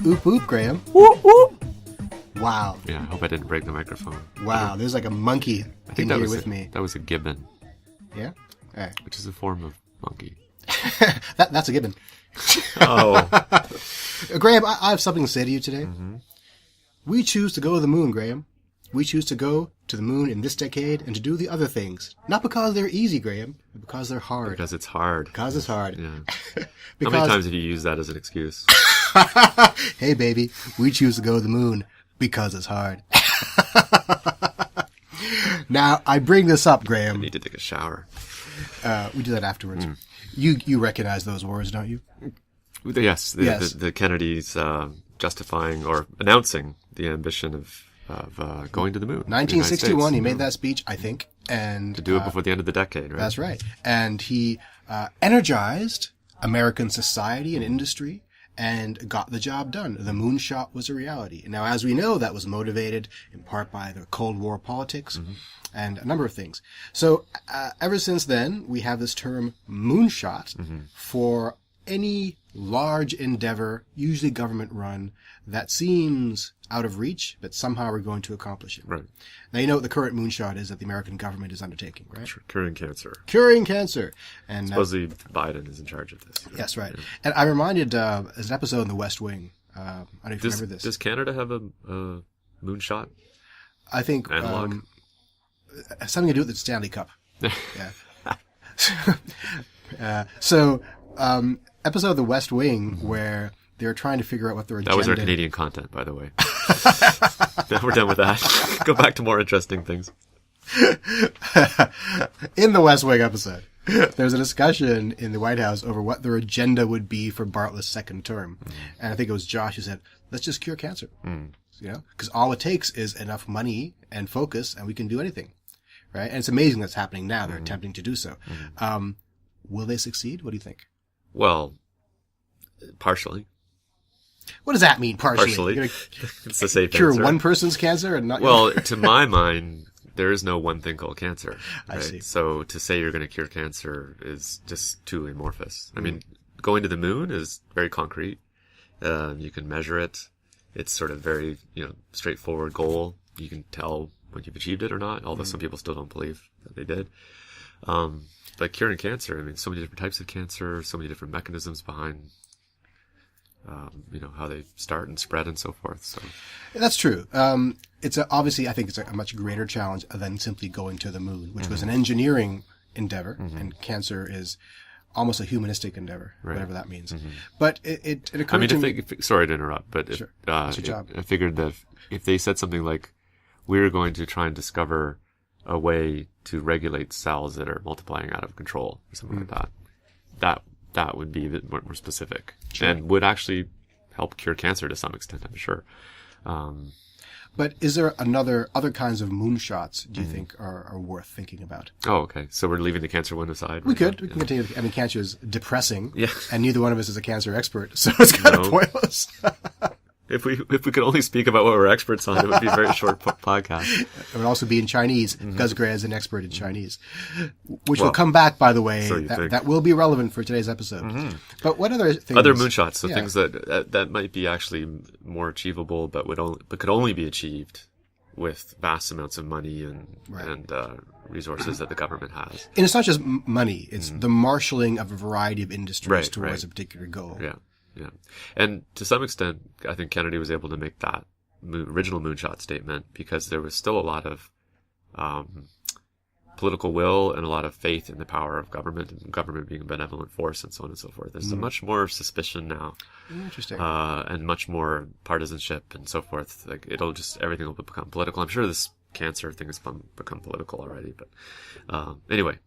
Oop, oop, Graham. Whoop, whoop. Wow. Yeah, I hope I didn't break the microphone. Wow, there's like a monkey I think that was with me. That was a gibbon, Yeah? All right. which is a form of monkey. That's a gibbon. Oh, Graham, I have something to say to you today. Mm-hmm. We choose to go to the moon, Graham. We choose to go to the moon in this decade and to do the other things. Not because they're easy, Graham, but because they're hard. because it's hard. Because it's hard. Yeah. Because, How many times have you used that as an excuse? hey, baby, we choose to go to the moon because it's hard. Now, I bring this up, I Graham. need to take a shower. We do that afterwards. You recognize those words, don't you? Yes, Yes. The Kennedys justifying or announcing the ambition of going to the moon. 1961, he made that speech, I think, and to do it before the end of the decade, right? that's right. And he energized American society and industry and got the job done. The moonshot was a reality. Now, as we know, that was motivated in part by the Cold War politics and a number of things. So ever since then, we have this term moonshot for any large endeavor, usually government run, that seems out of reach, but somehow we're going to accomplish it. Right. Now, you know what the current moonshot is that the American government is undertaking, right? Curing cancer. Curing cancer. And Supposedly Biden is in charge of this. yes, right. And I'm reminded, there's an episode in The West Wing. I don't know if you remember this. Does Canada have a moonshot I think analog? something to do with the Stanley Cup. Yeah. So, episode of The West Wing where they're trying to figure out what their agenda. That was our Canadian content, by the way. Now we're done with that. Go back to more interesting things. In the West Wing episode, there's a discussion in the White House over what their agenda would be for Bartlett's second term. And I think it was Josh who said, let's just cure cancer. You know, because all it takes is enough money and focus and we can do anything. Right. And it's amazing that's happening now. They're attempting to do so. Will they succeed? What do you think? Well, partially. What does that mean, partially? Partially. You're It's the safe cure answer. one person's cancer and not Well, to my mind, there is no one thing called cancer. I Right? see. So to say you're going to cure cancer is just too amorphous. I mean, going to the moon is very concrete. You can measure it. It's sort of very, straightforward goal. You can tell when you've achieved it or not, although some people still don't believe that they did. But curing cancer, I mean, so many different types of cancer, so many different mechanisms behind, how they start and spread and so forth. So That's true. Obviously, I think it's a much greater challenge than simply going to the moon, which was an engineering endeavor, and cancer is almost a humanistic endeavor, whatever that means. But it occurred I mean, to me. sorry to interrupt, but Sure. It's your job. I figured that if they said something like, we're going to try and discover a way to regulate cells that are multiplying out of control or something like that would be a bit more specific and would actually help cure cancer to some extent, I'm sure. But is there other kinds of moonshots do you think are worth thinking about? Oh, okay. So we're leaving the cancer one aside. We right could. now? We can continue. I mean, cancer is depressing. Yeah. And neither one of us is a cancer expert, so it's kind of No. pointless. If we could only speak about what we're experts on, it would be a very short podcast. It would also be in Chinese, because Gray is an expert in Chinese. Which will Well, come back, by the way. so you think. That will be relevant for today's episode. But what other things? Other moonshots, so Yeah. things that might be actually more achievable, but could only be achieved with vast amounts of money and resources that the government has. And it's not just money. It's the marshaling of a variety of industries Right, towards right. a particular goal. Yeah. And to some extent, I think Kennedy was able to make that original moonshot statement because there was still a lot of political will and a lot of faith in the power of government and government being a benevolent force and so on and so forth. There's much more suspicion now. Interesting. And much more partisanship and so forth. Like everything will become political. I'm sure this cancer thing has become political already, but anyway,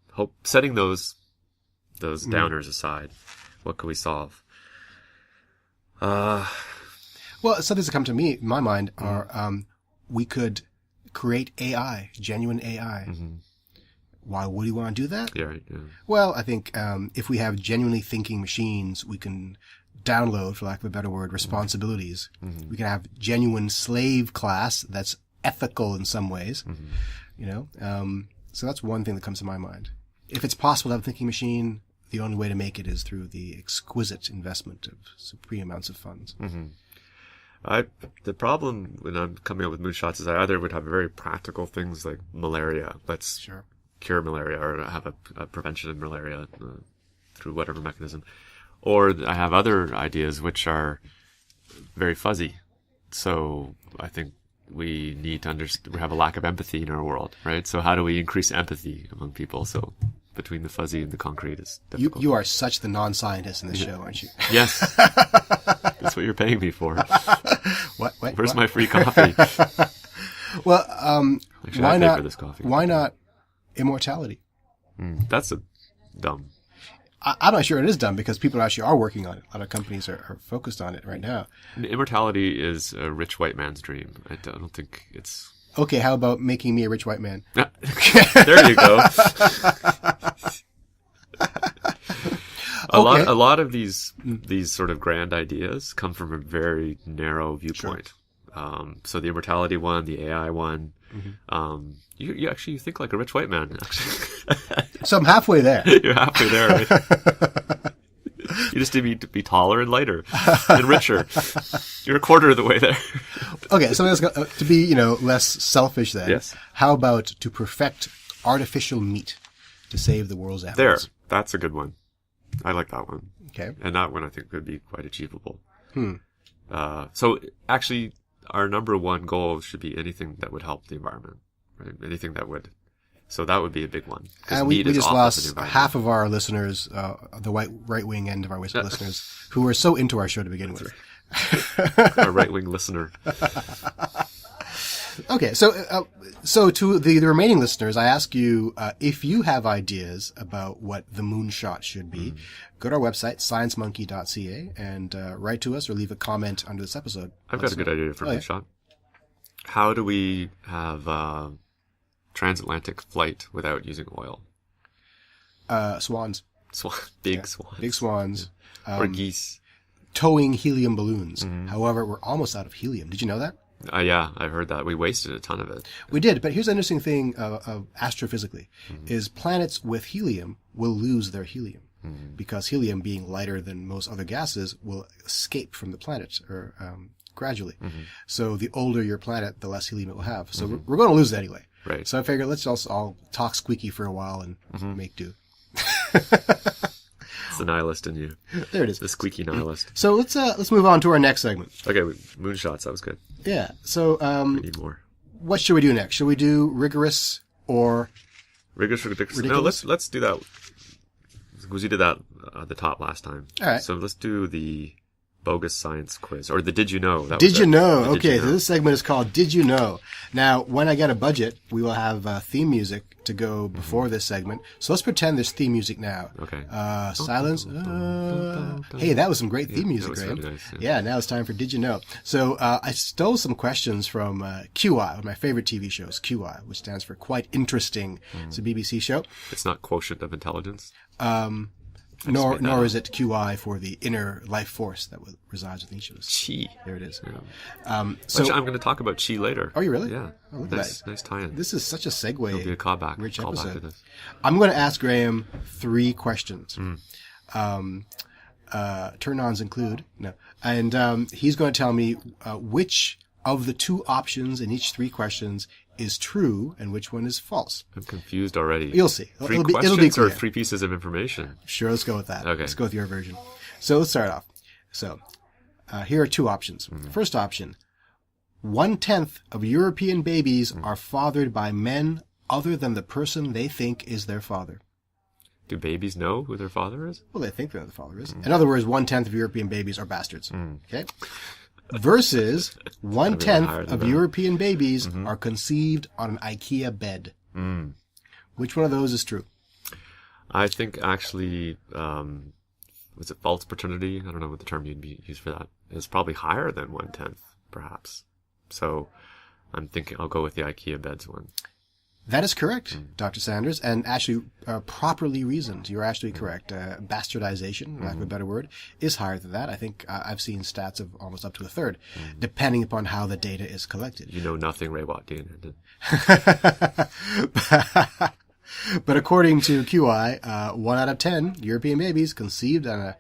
setting those downers aside, what can we solve? Well, some things that come to me, in my mind, are we could create AI, genuine AI. Why would you want to do that? Yeah, right. Yeah. Well, I think if we have genuinely thinking machines, we can download, for lack of a better word, responsibilities. We can have genuine slave class that's ethical in some ways, so that's one thing that comes to my mind. If it's possible to have a thinking machine, the only way to make it is through the exquisite investment of supreme amounts of funds. The problem when I'm coming up with moonshots is I either would have very practical things like malaria. Let's cure malaria or have a prevention of malaria through whatever mechanism. Or I have other ideas which are very fuzzy. So I think we need to we have a lack of empathy in our world, right? So how do we increase empathy among people? So between the fuzzy and the concrete is difficult. You are such the non-scientist in this show, aren't you? Yes. That's what you're paying me for. Where's What? my free coffee? Well, Actually, why I pay not? for this coffee. Why not immortality? That's a dumb. I'm not sure it is dumb because people actually are working on it. A lot of companies are focused on it right now. Immortality is a rich white man's dream. I don't think it's... Okay, how about making me a rich white man? There you go. A lot of these sort of grand ideas come from a very narrow viewpoint. So the immortality one, the AI one, you actually think like a rich white man. Actually, So I'm halfway there. you're halfway there. Right? You just need to be taller and lighter and richer. You're a quarter of the way there. Okay, so to be less selfish then. Yes. How about to perfect artificial meat to save the world's There, animals? that's a good one. I like that one. Okay. And that one I think could be quite achievable. So actually, our number one goal should be anything that would help the environment, right? Anything that would. So that would be a big one. And we just lost half of our listeners, the right-wing end of our listeners, who were so into our show to begin with. A right-wing listener. Okay, so to the remaining listeners, I ask you, if you have ideas about what the moonshot should be, go to our website, sciencemonkey.ca, and write to us or leave a comment under this episode. I've got a good idea for a moonshot. How do we have transatlantic flight without using oil? Swans. Big swans. Big swans. Or geese. Towing helium balloons. However, we're almost out of helium. Did you know that? Yeah, I heard that. We wasted a ton of it. We did, but here's the interesting thing astrophysically, is planets with helium will lose their helium. Because helium, being lighter than most other gases, will escape from the planet or gradually. So the older your planet, the less helium it will have. So we're going to lose it anyway. Right. So I figured let's just all talk squeaky for a while and make do. It's the nihilist in you. There it is. The squeaky nihilist. So let's move on to our next segment. Okay, moonshots. That was good. Yeah. So We need more. what should we do next? Should we do rigorous or Rigorous or ridiculous? No, ridiculous? let's do that. Because we did that at the top last time. All right. So let's do the bogus science quiz or the Did You Know? That Did was you it. know? The Did Okay, You so Know. this segment is called Did You Know? Now, when I get a budget, we will have theme music to go before this segment. So let's pretend there's theme music now. Okay. Silence. Hey, that was some great theme music, that was Graham. really nice, Yeah, now it's time for Did You Know? So I stole some questions from QI, one of my favorite TV shows, QI, which stands for Quite Interesting. It's a BBC show. It's not quotient of intelligence. Nor is it QI for the inner life force that resides within each of us. Chi. There it is. Yeah. So, Which I'm going to talk about chi later. are you really? Yeah. Oh, look at nice, that. nice tie-in. This is such a segue. It'll be a callback. Rich Callback episode. to this. I'm going to ask Graham 3 questions. Turn-ons include. No. And he's going to tell me which of the 2 options in each 3 questions is true and which one is false. I'm confused already. You'll see. 3 It'll be questions clear. or 3 pieces of information? Sure, let's go with that. Okay. Let's go with your version. So let's start off. So here are 2 options. First option, 1/10 of European babies are fathered by men other than the person they think is their father. Do babies know who their father is? Well, they think they know the father is. In other words, 1/10 of European babies are bastards. Okay? Versus 1/10 higher than of that. European babies are conceived on an IKEA bed. Which one of those is true? I think actually, was it false paternity? I don't know what the term you'd use for that. It's probably higher than 1/10, perhaps. So I'm thinking I'll go with the IKEA beds one. That is correct, Dr. Sanders, and actually properly reasoned. You're actually correct. Bastardization, lack of a better word, is higher than that. I think I've seen stats of almost up to a third, depending upon how the data is collected. You know nothing Ray Watt DNA did. But according to QI, 1 out of 10 European babies conceived on a...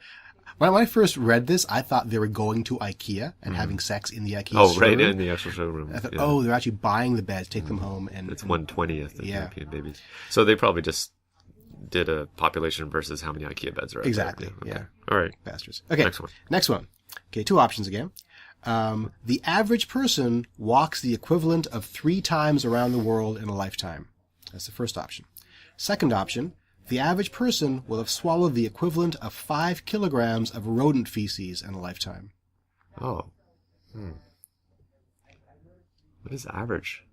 When I first read this, I thought they were going to IKEA and having sex in the IKEA Oh, right showroom. in the actual showroom. I thought, Yeah. oh, they're actually buying the beds, take them home, and It's 1/20th of Yeah. European babies. So they probably just did a population versus how many IKEA beds are out Exactly, there. yeah. All right. bastards. Okay, Next one. Okay, 2 options again. The average person walks the equivalent of 3 times around the world in a lifetime. That's the first option. Second option, the average person will have swallowed the equivalent of 5 kilograms of rodent feces in a lifetime. Oh. What is average?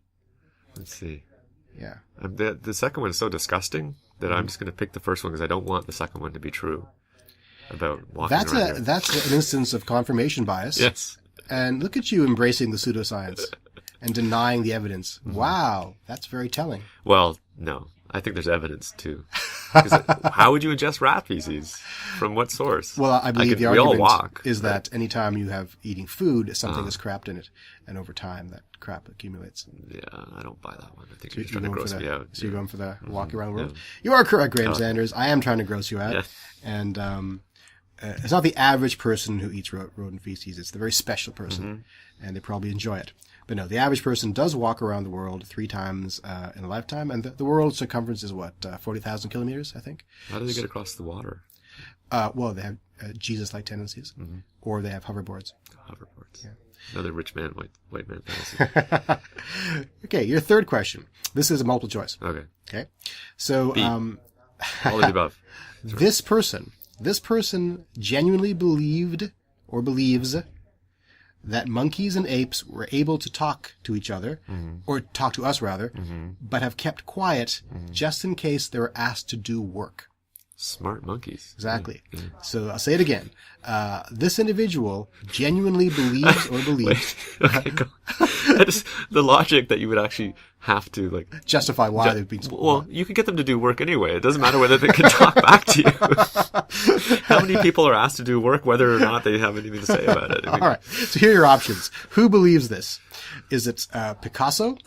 Let's see. Yeah. The second one is so disgusting that I'm just going to pick the first one because I don't want the second one to be true about walking around here. That's an instance of confirmation bias. Yes. And look at you embracing the pseudoscience and denying the evidence. Wow, that's very telling. Well, no. I think there's evidence too. 'Cause how would you ingest rat feces? From what source? Well, I believe the we all argument walk, is that anytime you have eating food, something is crapped in it, and over time that crap accumulates. Yeah, I don't buy that one. I think So you're just trying to gross me out. So you're going for the walk around the world? Yeah. You are correct, Graham Sanders. I am trying to gross you out. Yeah. And it's not the average person who eats rodent feces. It's the very special person, and they probably enjoy it. But no, the average person does walk around the world 3 times in a lifetime, and the world's circumference is what, 40,000 kilometers, I think? How do they get across the water? Well, they have Jesus-like tendencies, or they have hoverboards. Hoverboards. Yeah. Another rich man, white man fantasy. Okay, your third question. This is a multiple choice. Okay. Okay, so All of the above. this person genuinely believed or believes that monkeys and apes were able to talk to each other, or talk to us rather, but have kept quiet just in case they were asked to do work. Smart monkeys. Exactly. So I'll say it again. This individual genuinely believes or believes. Okay, go. The logic that you would actually have to Justify why they've been. Well, you can get them to do work anyway. It doesn't matter whether they can talk back to you. How many people are asked to do work, whether or not they have anything to say about it? I mean, All right. So here are your options. Who believes this? Is it Picasso?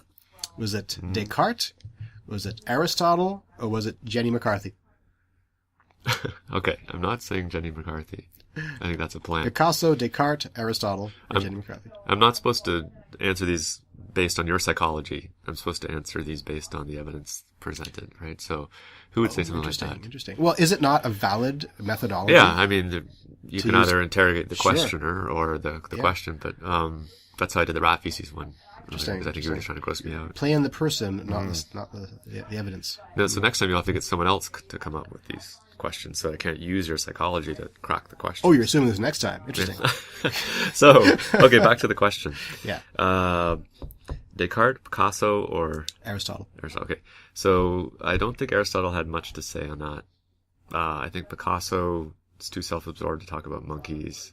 Was it Descartes? Was it Aristotle? Or was it Jenny McCarthy? Okay, I'm not saying Jenny McCarthy. I think that's a plan. Picasso, Descartes, Aristotle, or Jenny McCarthy? I'm not supposed to answer these based on your psychology. I'm supposed to answer these based on the evidence presented, right? So who would say something like that? Interesting. Well, is it not a valid methodology? Yeah, I mean, you can either interrogate the Sure. questioner or the question, but that's how I did the rat feces one. Interesting, Because I think you were just trying to gross me out. Playing the person, not the evidence. No, so next time you'll have to get someone else to come up with these questions, so I can't use your psychology to crack the question. Oh, you're assuming this next time. Interesting. So, okay, back to the question. Yeah. Descartes, Picasso, or Aristotle. Okay, so I don't think Aristotle had much to say on that. I think Picasso is too self-absorbed to talk about monkeys.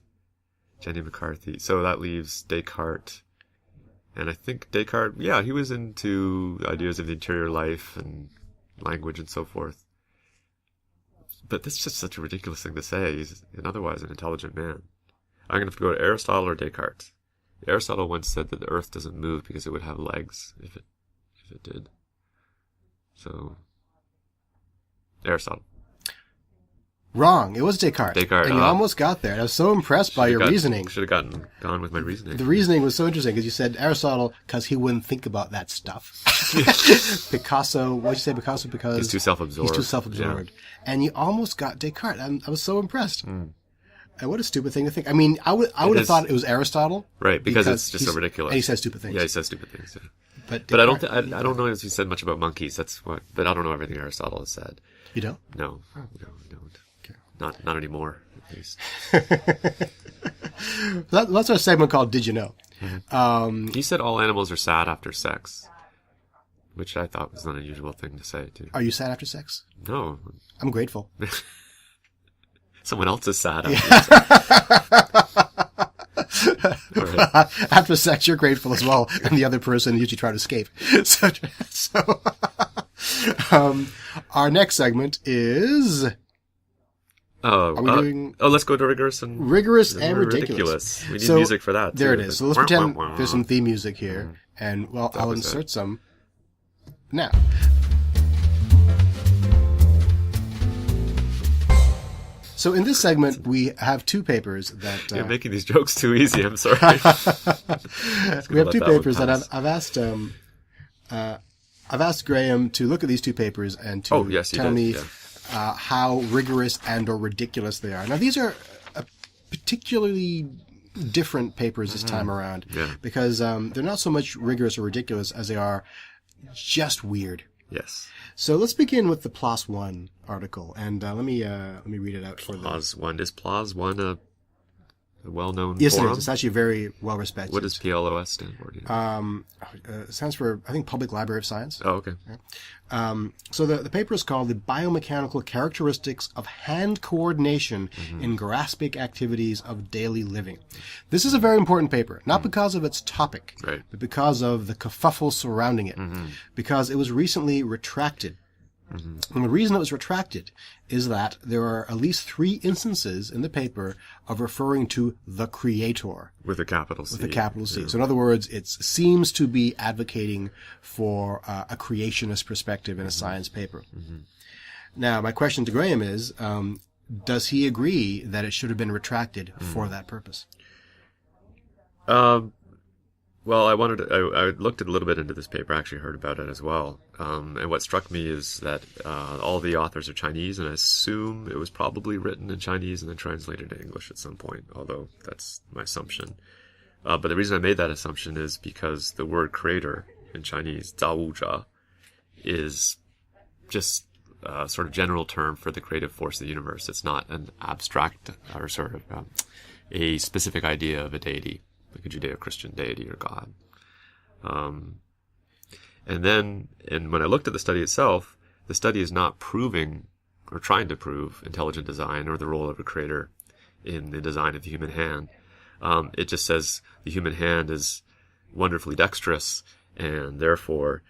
Jenny McCarthy. So that leaves Descartes. And I think Descartes, yeah, he was into ideas of the interior life and language and so forth. But this is just such a ridiculous thing to say. He's otherwise an intelligent man. I'm going to have to go to Aristotle or Descartes. Aristotle once said that the earth doesn't move because it would have legs if it did. So, Aristotle. Wrong. It was Descartes. Descartes. And you almost got there. And I was so impressed by your reasoning. Should have gone with my reasoning. The reasoning was so interesting because you said Aristotle because he wouldn't think about that stuff. Picasso, what'd you say Picasso? Because he's too self-absorbed. He's too self-absorbed. Yeah. And you almost got Descartes. I was so impressed. And what a stupid thing to think. I mean, I would have thought it was Aristotle. Right, because it's just so ridiculous. And he says stupid things. Yeah, he says stupid things. Yeah. But I don't know if he said much about monkeys. But I don't know everything Aristotle has said. You don't? No, I don't. Okay. Not anymore, at least. That's our segment called Did You Know? He said all animals are sad after sex, which I thought was an unusual thing to say, too. Are you sad after sex? No. I'm grateful. Someone else is sad after sex. Right. After sex, you're grateful as well, and the other person usually try to escape. So, our next segment is Oh, Are we doing- let's go to rigorous and rigorous and ridiculous. We need So, music for that. There too, it is. but- So let's pretend there's some theme music here, and well, I'll was insert it. some now. So in this segment, we have two papers that You're making these jokes too easy. I'm sorry. we have let two that one papers that pass. I've asked Graham to look at these two papers and to Oh, yes, he tell did, me yeah. how rigorous and or ridiculous they are. Now these are particularly different papers this time around Mm-hmm. Yeah. because they're not so much rigorous or ridiculous as they are just weird. Yes. So let's begin with the PLOS One article, and let me read it out for the. PLOS One. Is PLOS One a well-known Yes, it forum? is. It's actually very well respected. What does PLOS stand for? Do you know? It stands for, I think, Public Library of Science. Oh, okay. So the paper is called "The Biomechanical Characteristics of Hand Coordination in Grasping Activities of Daily Living." This is a very important paper, not because of its topic, Right. but because of the kerfuffle surrounding it, because it was recently retracted. And the reason it was retracted is that there are at least 3 instances in the paper of referring to the creator. With a capital C. The capital C. So in other words, it seems to be advocating for a creationist perspective in a science paper. Now, my question to Graham is, does he agree that it should have been retracted for that purpose? Well, I looked a little bit into this paper. I actually heard about it as well. And what struck me is that all the authors are Chinese, and I assume it was probably written in Chinese and then translated to English at some point, although that's my assumption. But the reason I made that assumption is because the word creator in Chinese, 造物者, is just a sort of general term for the creative force of the universe. It's not an abstract or sort of a specific idea of a deity, like a Judeo-Christian deity or God. And when I looked at the study itself, the study is not proving or trying to prove intelligent design or the role of a creator in the design of the human hand. It just says the human hand is wonderfully dexterous and therefore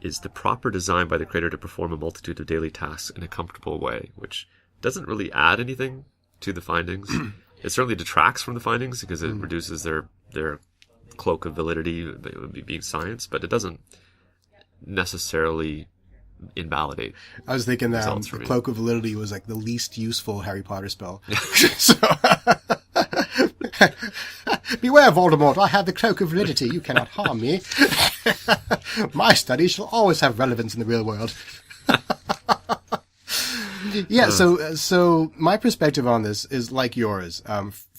is the proper design by the creator to perform a multitude of daily tasks in a comfortable way, which doesn't really add anything to the findings. It certainly detracts from the findings because it reduces their cloak of validity being science, but it doesn't necessarily invalidate. I was thinking that Results for the me. Cloak of Validity was like the least useful Harry Potter spell. So, beware, Voldemort, I have the Cloak of Validity. You cannot harm me. My studies shall always have relevance in the real world. Yeah, so my perspective on this is like yours.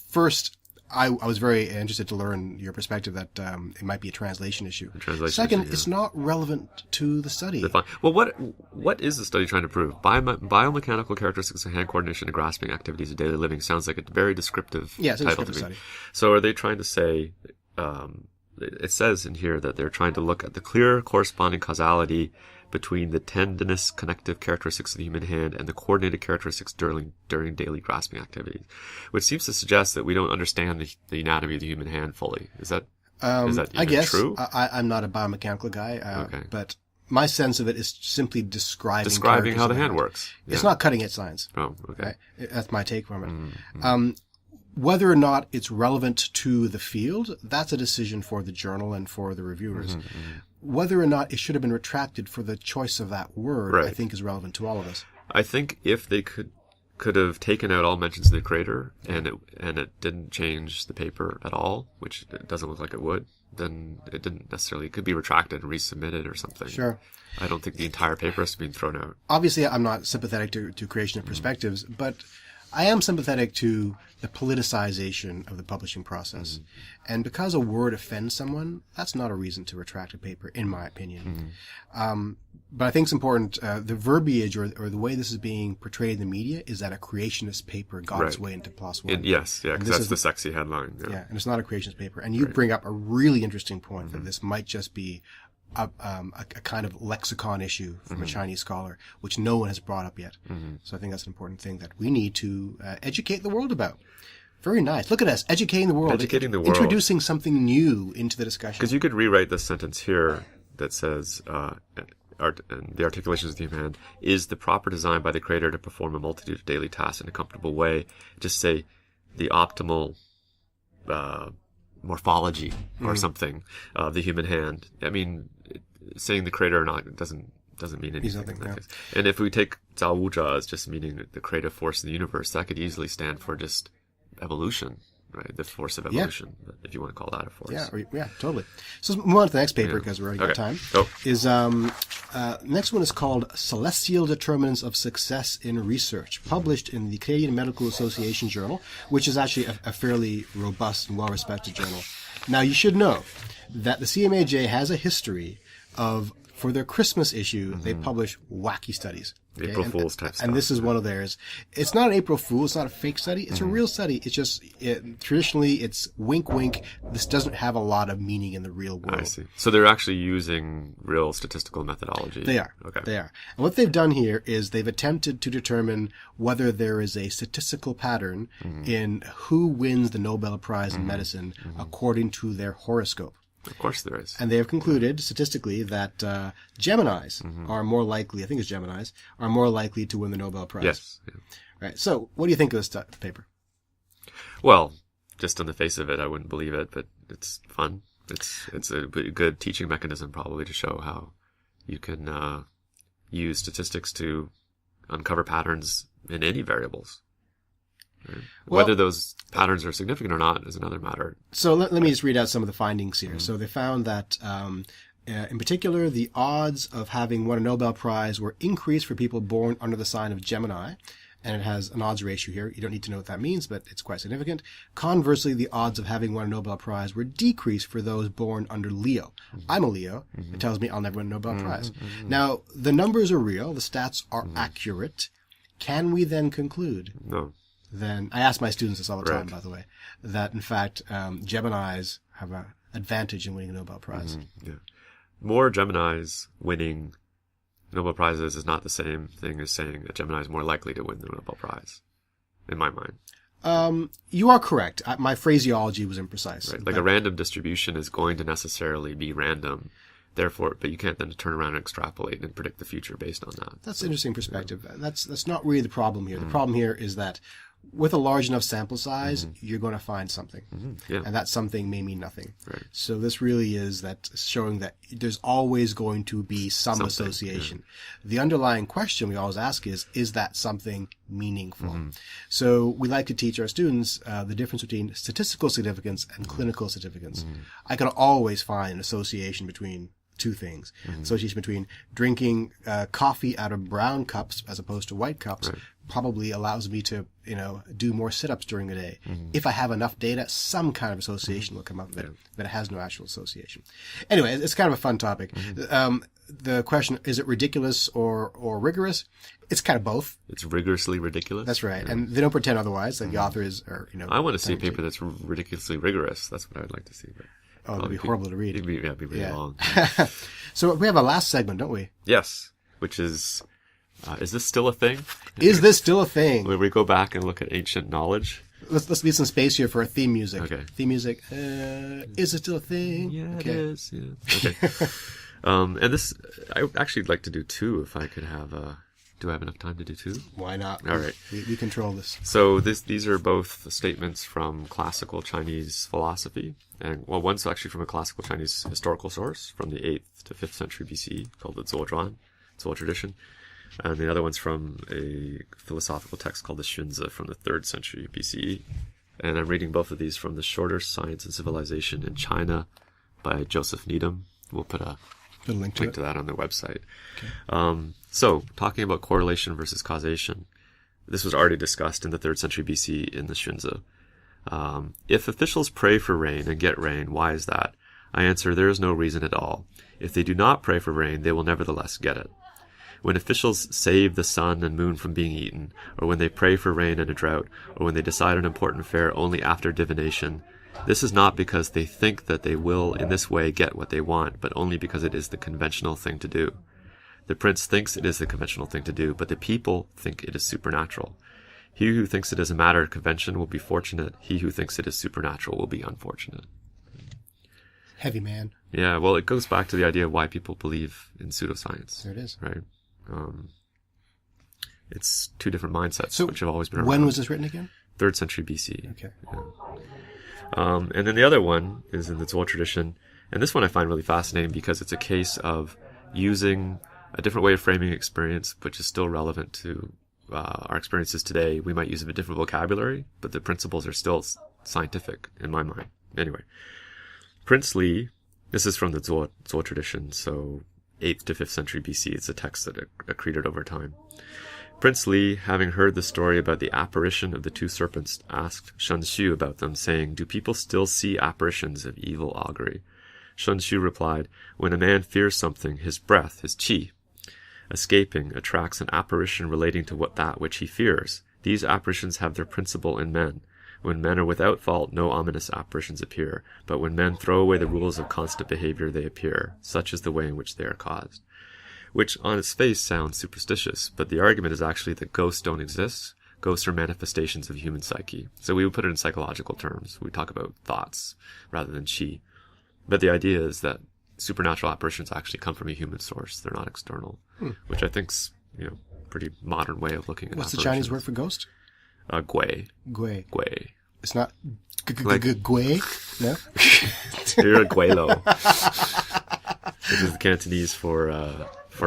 First, I was very interested to learn your perspective that it might be a translation issue. translation Second, issue, yeah. it's not relevant to the study. Well, what is the study trying to prove? Biomechanical characteristics of hand coordination and grasping activities of daily living sounds like a very descriptive Yeah, it's a title to descriptive me. study. So are they trying to say, it says in here that they're trying to look at the clear corresponding causality between the tendinous connective characteristics of the human hand and the coordinated characteristics during daily grasping activities, which seems to suggest that we don't understand the anatomy of the human hand fully. Is that I even guess true? I'm not a biomechanical guy, Okay. but my sense of it is simply describing Describing how the characters of hand works. It's Yeah. not cutting edge science. Oh, okay. Right? That's my take from it. Mm-hmm. Whether or not it's relevant to the field, that's a decision for the journal and for the reviewers. Mm-hmm, Whether or not it should have been retracted for the choice of that word, I Right. think is relevant to all of us. I think if they could have taken out all mentions of the creator and it didn't change the paper at all, which it doesn't look like it would, then it didn't necessarily. It could be retracted and resubmitted or something. Sure. I don't think the entire paper has been thrown out. Obviously, I'm not sympathetic to creation of perspectives, but I am sympathetic to the politicization of the publishing process. And because a word offends someone, that's not a reason to retract a paper, in my opinion. But I think it's important, the verbiage or the way this is being portrayed in the media is that a creationist paper got its Right. way into PLOS One. Yes, yeah, And because this that's is the sexy headline. Yeah. Yeah, and it's not a creationist paper. And you bring up a really interesting point that this might just be a kind of lexicon issue from a Chinese scholar, which no one has brought up yet. So I think that's an important thing that we need to educate the world about. Very nice. Look at us, educating the world. Educating the world. Introducing something new into the discussion. Because you could rewrite this sentence here that says, and the articulations of the human hand is the proper design by the creator to perform a multitude of daily tasks in a comfortable way. Just say the optimal morphology or something of the human hand. I mean, saying the creator or not doesn't mean anything in that case. And if we take Zhao Wuzha as just meaning the creative force in the universe, that could easily stand for just evolution, right? The force of evolution, if you want to call that a force. Yeah, totally. So let's move on to the next paper because we're already out of time. Next one is called Celestial Determinants of Success in Research, published in the Canadian Medical Association Journal, which is actually a fairly robust and well-respected journal. Now, you should know that the CMAJ has a history of, for their Christmas issue, they publish wacky studies. Okay? April Fool's type stuff. And this is one of theirs. It's not an April Fool. It's not a fake study. It's a real study. It's just, traditionally, it's wink, wink. This doesn't have a lot of meaning in the real world. I see. So they're actually using real statistical methodology. They are. Okay. They are. And what they've done here is they've attempted to determine whether there is a statistical pattern in who wins the Nobel Prize in medicine according to their horoscope. Of course there is. And they have concluded statistically that Geminis are more likely, I think it's Geminis, are more likely to win the Nobel Prize. Yes. Yeah. Right. So what do you think of this paper? Well, just on the face of it, I wouldn't believe it, but it's fun. It's a good teaching mechanism probably to show how you can use statistics to uncover patterns in any variables. Right? Well, whether those patterns are significant or not is another matter. So let me just read out some of the findings here. So they found that, in particular, the odds of having won a Nobel Prize were increased for people born under the sign of Gemini. And it has an odds ratio here. You don't need to know what that means, but it's quite significant. Conversely, the odds of having won a Nobel Prize were decreased for those born under Leo. I'm a Leo. It tells me I'll never win a Nobel Prize. Now, the numbers are real. The stats are accurate. Can we then conclude? No. Then I ask my students this all the time, by the way, that in fact Geminis have an advantage in winning a Nobel Prize. Yeah. More Geminis winning Nobel Prizes is not the same thing as saying that Gemini is more likely to win the Nobel Prize, in my mind. You are correct. My phraseology was imprecise. Right. Like a random distribution is going to necessarily be random. Therefore, but you can't then turn around and extrapolate and predict the future based on that. That's an interesting perspective. That's not really the problem here. The problem here is that with a large enough sample size, you're going to find something. Yeah. And that something may mean nothing. Right. So this really is that showing that there's always going to be some association. Yeah. The underlying question we always ask is that something meaningful? So we like to teach our students the difference between statistical significance and clinical significance. I can always find an association between two things. Association between drinking coffee out of brown cups as opposed to white cups probably allows me to, do more sit-ups during the day. If I have enough data, some kind of association will come up with it, but it has no actual association. Anyway, it's kind of a fun topic. The question, is it ridiculous or rigorous? It's kind of both. It's rigorously ridiculous. That's right. Yeah. And they don't pretend otherwise. Like the author is, I want to see a paper that's ridiculously rigorous. That's what I would like to see. But oh, it'd be horrible to read. It'd be really long. So we have a last segment, don't we? Yes, which is this still a thing? Is this still a thing? Where we go back and look at ancient knowledge. Let's leave some space here for a theme music. Okay. Theme music. Is it still a thing? Yeah, okay. It is. Yeah. Okay. And this, I would actually like to do two if I could have. Do I have enough time to do two? Why not? All right. We control this. So these are both statements from classical Chinese philosophy. And well, one's actually from a classical Chinese historical source from the 8th to 5th century BCE called the Zuozhuan, Zuo tradition. And the other one's from a philosophical text called the Xunzi from the 3rd century BCE. And I'm reading both of these from The Shorter Science and Civilization in China by Joseph Needham. We'll put a link to that on their website. Okay. So, talking about correlation versus causation, this was already discussed in the 3rd century BC in the Xunzi. If officials pray for rain and get rain, why is that? I answer, there is no reason at all. If they do not pray for rain, they will nevertheless get it. When officials save the sun and moon from being eaten, or when they pray for rain in a drought, or when they decide an important affair only after divination, this is not because they think that they will in this way get what they want, but only because it is the conventional thing to do. The prince thinks it is the conventional thing to do, but the people think it is supernatural. He who thinks it is a matter of convention will be fortunate. He who thinks it is supernatural will be unfortunate. Heavy man. Yeah, well, it goes back to the idea of why people believe in pseudoscience. There it is. Right? It's two different mindsets, So which have always been around. when was this written again? 3rd century BC. Okay. And then the other one is in the Zuo tradition. And this one I find really fascinating because it's a case of using a different way of framing experience, which is still relevant to our experiences today. We might use a different vocabulary, but the principles are still scientific in my mind. Anyway, Prince Li, this is from the Zuo tradition, so 8th to 5th century BC. It's a text that accreted over time. Prince Li, having heard the story about the apparition of the 2 serpents, asked Shen Xu about them, saying, "Do people still see apparitions of evil augury?" Shen Xu replied, "When a man fears something, his breath, his qi, escaping, attracts an apparition relating to that which he fears. These apparitions have their principle in men. When men are without fault, no ominous apparitions appear, but when men throw away the rules of constant behavior, they appear. Such is the way in which they are caused." Which on its face sounds superstitious, but the argument is actually that ghosts don't exist. Ghosts are manifestations of human psyche. So we would put it in psychological terms. We talk about thoughts rather than qi. But the idea is that supernatural apparitions actually come from a human source. They're not external, which I think's, pretty modern way of looking at What's the apparitions. Chinese word for ghost? Gui. Gui. Gui. It's not Like- gui? No? You're a Guilo. Which is the Cantonese for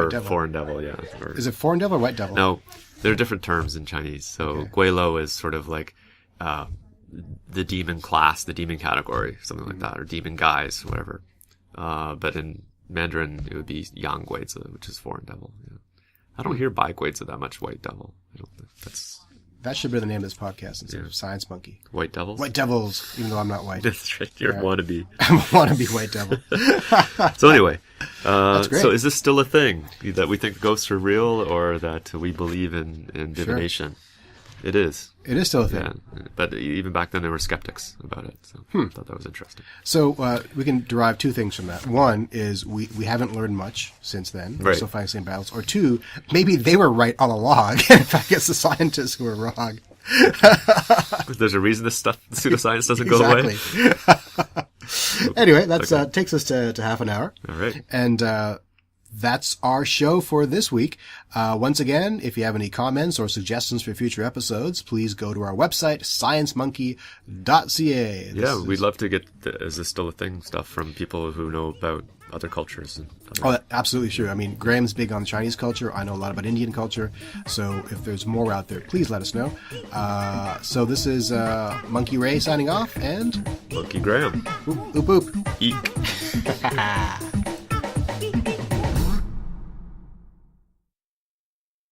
devil. foreign devil, yeah. Or- Is it foreign devil or white devil? No, there are different terms in Chinese. So Okay. Guilo is sort of like the demon class, the demon category, something like that, or demon guise, whatever. But in Mandarin, it would be Yang Guizi, which is foreign devil. Yeah. I don't hear Bai Guizi that much white devil. I don't think that's That should be the name of this podcast instead of Science Monkey. white devils. White devils, even though I'm not white. That's right. You're Yeah. a wannabe. I'm a wannabe white devil. So anyway, great. so is this still a thing that we think ghosts are real, or that we believe in divination? It is. It is still a thing. Yeah, but even back then there were skeptics about it, so I thought that was interesting. So we can derive 2 things from that. One is we haven't learned much since then. We're Right. still finding the same battles. Or 2, maybe they were right all along. In fact, it's the scientists who were wrong. There's a reason this stuff, pseudoscience, doesn't go away. Exactly. Anyway, that takes us to half an hour. All right. And that's our show for this week. Once again, if you have any comments or suggestions for future episodes, please go to our website, sciencemonkey.ca. Yeah, we'd love to get is this still a thing stuff from people who know about other cultures. And other... Oh, absolutely sure. I mean, Graham's big on Chinese culture. I know a lot about Indian culture. So if there's more out there, please let us know. So this is Monkey Ray signing off, and Monkey Graham. oop, oop, oop. Eek.